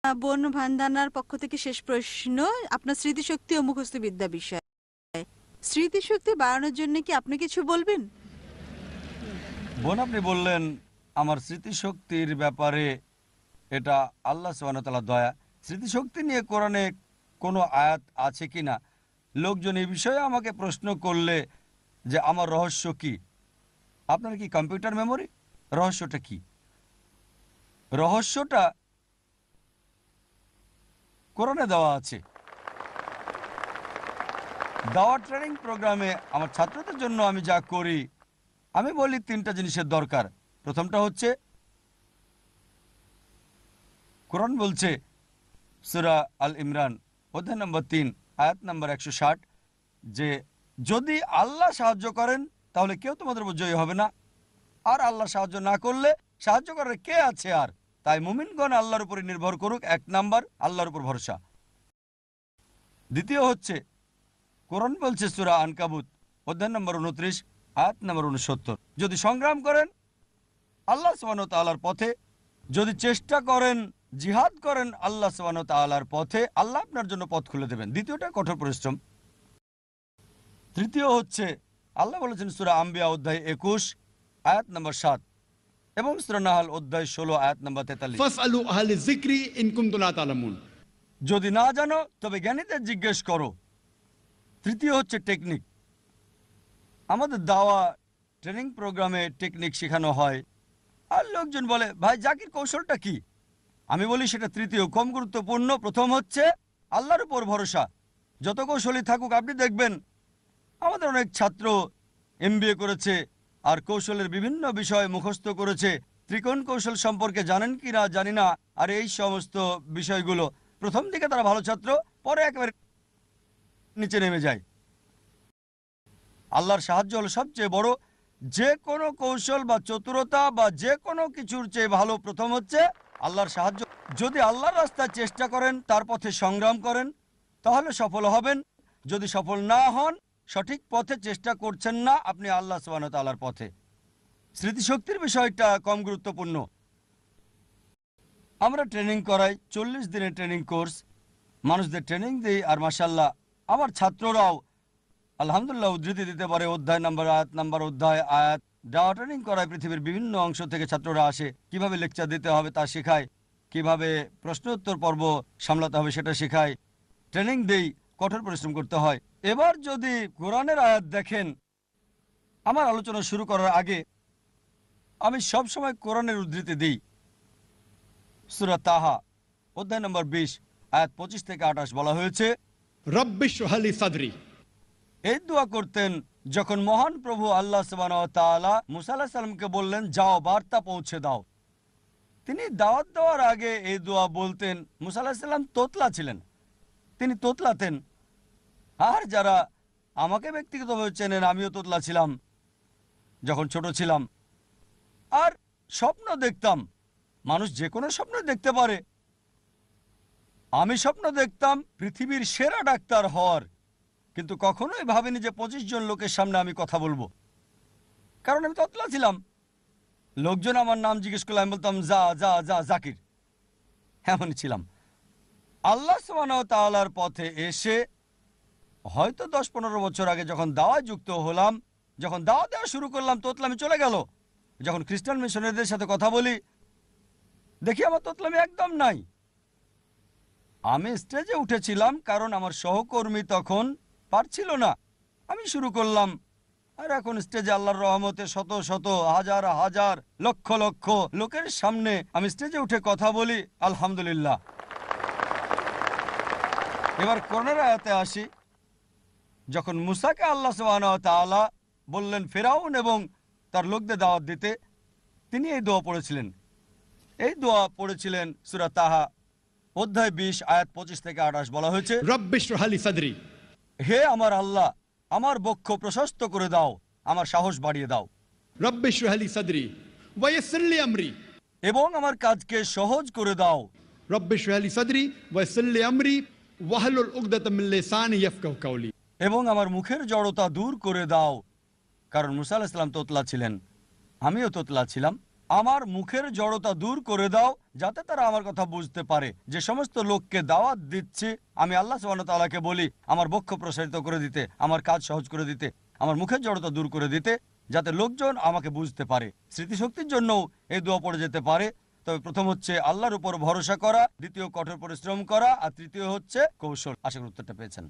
বোন ভান্দানার পক্ষ থেকে শেষ প্রশ্ন, আপনার স্মৃতিশক্তি ও মুখস্থ বিদ্যা বিষয়। স্মৃতিশক্তি বাড়ানোর জন্য কি আপনি কিছু বলবেন? বোন, আপনি বললেন আমার স্মৃতিশক্তির ব্যাপারে, এটা আল্লাহ সুবহানাহু ওয়া তাআলার দয়া। স্মৃতিশক্তি নিয়ে কোরআনে কোনো আয়াত আছে কি না, লোকজন এই বিষয়ে আমাকে প্রশ্ন করলে যে আমার রহস্য কি, আপনার কি কম্পিউটার মেমোরি, রহস্যটা কি? রহস্যটা কোরআনে দেওয়া আছে। দাওয়া ট্রেনিং প্রোগ্রামে আমার ছাত্রদের জন্য আমি যা করি, আমি বলি তিনটা জিনিসের দরকার। প্রথমটা হচ্ছে, কোরআন বলছে সূরা আল ইমরান অধ্যায় নম্বর 3 আয়াত নম্বর 160, যে যদি আল্লাহ সাহায্য করেন তাহলে কেউ তোমাদের উপর জয়ী হবে না, আর আল্লাহ সাহায্য না করলে সাহায্য করার কে আছে আর? তাই মুমিনগণ আল্লাহর উপরে নির্ভর করুক, 1 নাম্বার আল্লাহর উপর ভরসা। দ্বিতীয় হচ্ছে, কোরআন বলছে সূরা আনকাবুত অধ্যায় নম্বর 29 আয়াত নম্বর 69, যদি সংগ্রাম করেন আল্লাহ সুবহানাহু ওয়া তাআলার পথে, যদি চেষ্টা করেন, জিহাদ করেন আল্লাহ সুবহানাহু ওয়া তাআলার পথে, আল্লাহ আপনার জন্য পথ খুলে দেবেন। দ্বিতীয়টা কঠোর পরিশ্রম। তৃতীয় হচ্ছে, আল্লাহ বলেছেন সূরা আম্বিয়া অধ্যায় 21 আয়াত নম্বর 7 এবং সূরা নাহল অধ্যায় 16 আয়াত নম্বর 43, ফাসআলু আহলা যিকরি ইন কুনতুম লা তা'লামুন। যদি না জানো তবে জ্ঞানীদের জিজ্ঞেস করো। তৃতীয় হচ্ছে টেকনিক। আমাদের দাওয়া ট্রেনিং প্রোগ্রামে টেকনিক শেখানো হয়, আর লোকজন বলে ভাই জাকির কৌশলটা কি? আমি বলি সেটা তৃতীয়, কম গুরুত্বপূর্ণ। প্রথম হচ্ছে আল্লাহর উপর ভরসা। যত কৌশলী থাকুক, আপনি দেখবেন আমাদের অনেক ছাত্র MBA করেছে আর কৌশলের বিভিন্ন বিষয় মুখস্থ করেছে। ত্রিকোণ কৌশল সম্পর্কে জানেন কি না জানি না, আর এই সমস্ত বিষয়গুলো প্রথম দিকে তারা ভালো ছাত্র, পরে একেবারে নিচে নেমে যায়। আল্লাহর সাহায্য হলো সবচেয়ে বড়। যে কোনো কৌশল বা চতুরতা বা যে কোনো কিছুর চেয়ে ভালো প্রথম হচ্ছে আল্লাহর সাহায্য। যদি আল্লাহর রাস্তায় চেষ্টা করেন, তার পথে সংগ্রাম করেন, তাহলে সফল হবেন। যদি সফল না হন, সঠিক পথে চেষ্টা করছেন না, আপনি আল্লাহ সুবহানাহু ওয়া তাআলার পথে। স্মৃতিশক্তির বিষয়টা কম গুরুত্বপূর্ণ। আমরা ট্রেনিং করাই, 40 দিনের ট্রেনিং কোর্স, মানুষদের ট্রেনিং দিই, আর মাশাআল্লাহ আমার ছাত্ররাও আলহামদুলিল্লাহ উদ্ধৃতি দিতে পারে, অধ্যায় নাম্বার, আয়াত নাম্বার, অধ্যায় আয়াত। দাওয়া ট্রেনিং করায় পৃথিবীর বিভিন্ন অংশ থেকে ছাত্ররা আসে, কিভাবে লেকচার দিতে হবে তা শেখায়, কিভাবে প্রশ্ন উত্তর পর্ব সামলাতে হবে সেটা শেখায়। ট্রেনিং দেই, কঠোর পরিশ্রম করতে হয়। এবার যদি কোরআনের আয়াত দেখেন, আমার আলোচনা শুরু করার আগে আমি সব সময় কোরআনের উদ্ধৃতি দিই। সূরা তাহা অধ্যায় নম্বর 20 আয়াত 25 থেকে 28 বলা হয়েছে, রব্বি ইশরাহ লি সাদরি। এই দোয়া করতেন যখন মহান প্রভু আল্লাহ সুবহানাহু ওয়া তাআলা মুসা আলাইহিস সালামকে বললেন যাও বার্তা পৌঁছে দাও। তিনি দাওয়াত দেওয়ার আগে এই দোয়া বলতেন। মুসা আলাইহিস সালাম তোতলা ছিলেন, তিনি তোতলাতেন। আর যারা আমাকে ব্যক্তিগতভাবে চেনেন, আমিও তোতলা ছিলাম যখন ছোট ছিলাম, আর স্বপ্ন দেখতাম। মানুষ যে কোনো স্বপ্ন দেখতে পারে। আমি স্বপ্ন দেখতাম পৃথিবীর সেরা ডাক্তার হওয়ার, কিন্তু কখনোই ভাবিনি যে 25 জন লোকের সামনে আমি কথা বলবো, কারণ আমি তোতলা ছিলাম। লোকজন আমার নাম জিজ্ঞেস করলে আমি বলতাম যা যা যা জাকির, এমনই ছিলাম। আল্লাহ সুবহানাহু ওয়া তাআলার পথে এসে হয়তো 10-15 বছর আগে যখন দাওয়ায় যুক্ত হলাম, যখন দাওয়া দেওয়া শুরু করলাম, তোতলামি চলে গেল। যখন খ্রিস্টান মিশনারিদের সাথে কথা বলি, দেখি আমার তোতলামি একদম নাই। আমি স্টেজে উঠেছিলাম কারণ আমার সহকর্মী তখন পারছিল না, আমি শুরু করলাম। আর এখন স্টেজে আল্লাহর রহমতে শত শত হাজার হাজার লক্ষ লক্ষ লোকের সামনে আমি স্টেজে উঠে কথা বলি, আলহামদুলিল্লাহ। এবার কোরআনের আয়াতে আসি। যখন মুসাকে আল্লাহ সুবহানাহু ওয়া তাআলা বললেন ফিরআউন এবং তার লোকদের দাওয়াত দিতে, তিনি এই দোয়া পড়েছিলেন। এই দোয়া পড়েছিলেন সূরা তাহা অধ্যায় 20 আয়াত 25 থেকে 28 বলা হয়েছে, রব্বি ইশরাহ লি সাদরি। হে আমার আল্লাহ, আমার বক্ষ প্রশস্ত করে দাও, আমার সাহস বাড়িয়ে দাও, রব্বি ইশরাহ লি সাদরি ওয়া ইয়াসসির লি আমরি। এবং আমার কাজকে সহজ করে দাও। রব্বি ইশরাহ লি সাদরি ওয়া ইয়াসসির লি আমরি ওয়াহলুল উকদাতাম মিন লিসানি ইয়াফকাহু কাওলি। এবং আমার মুখের জড়তা দূর করে দাও। কারণ মুসা আলাইহিস সালাম তোতলা ছিলেন, আমিও তোতলা ছিলাম। আমার মুখের জড়তা দূর করে দাও, যাতে তারা আমার কথা বুঝতে পারে। যে সমস্ত লোককে দাওয়াত দিচ্ছি, আমি আল্লাহ সুবহানাহু ওয়া তাআলাকে বলি আমার বক্ষ প্রসারিত করে দিতে, আমার কাজ সহজ করে দিতে, আমার মুখের জড়তা দূর করে দিতে, যাতে লোকজন আমাকে বুঝতে পারে। স্মৃতিশক্তির জন্যও এই দোয়া পড়ে যেতে পারে। তবে প্রথম হচ্ছে আল্লাহর উপর ভরসা করা, দ্বিতীয় কঠোর পরিশ্রম করা, আর তৃতীয় হচ্ছে কৌশল। আশা করি উত্তরটা পেয়েছেন।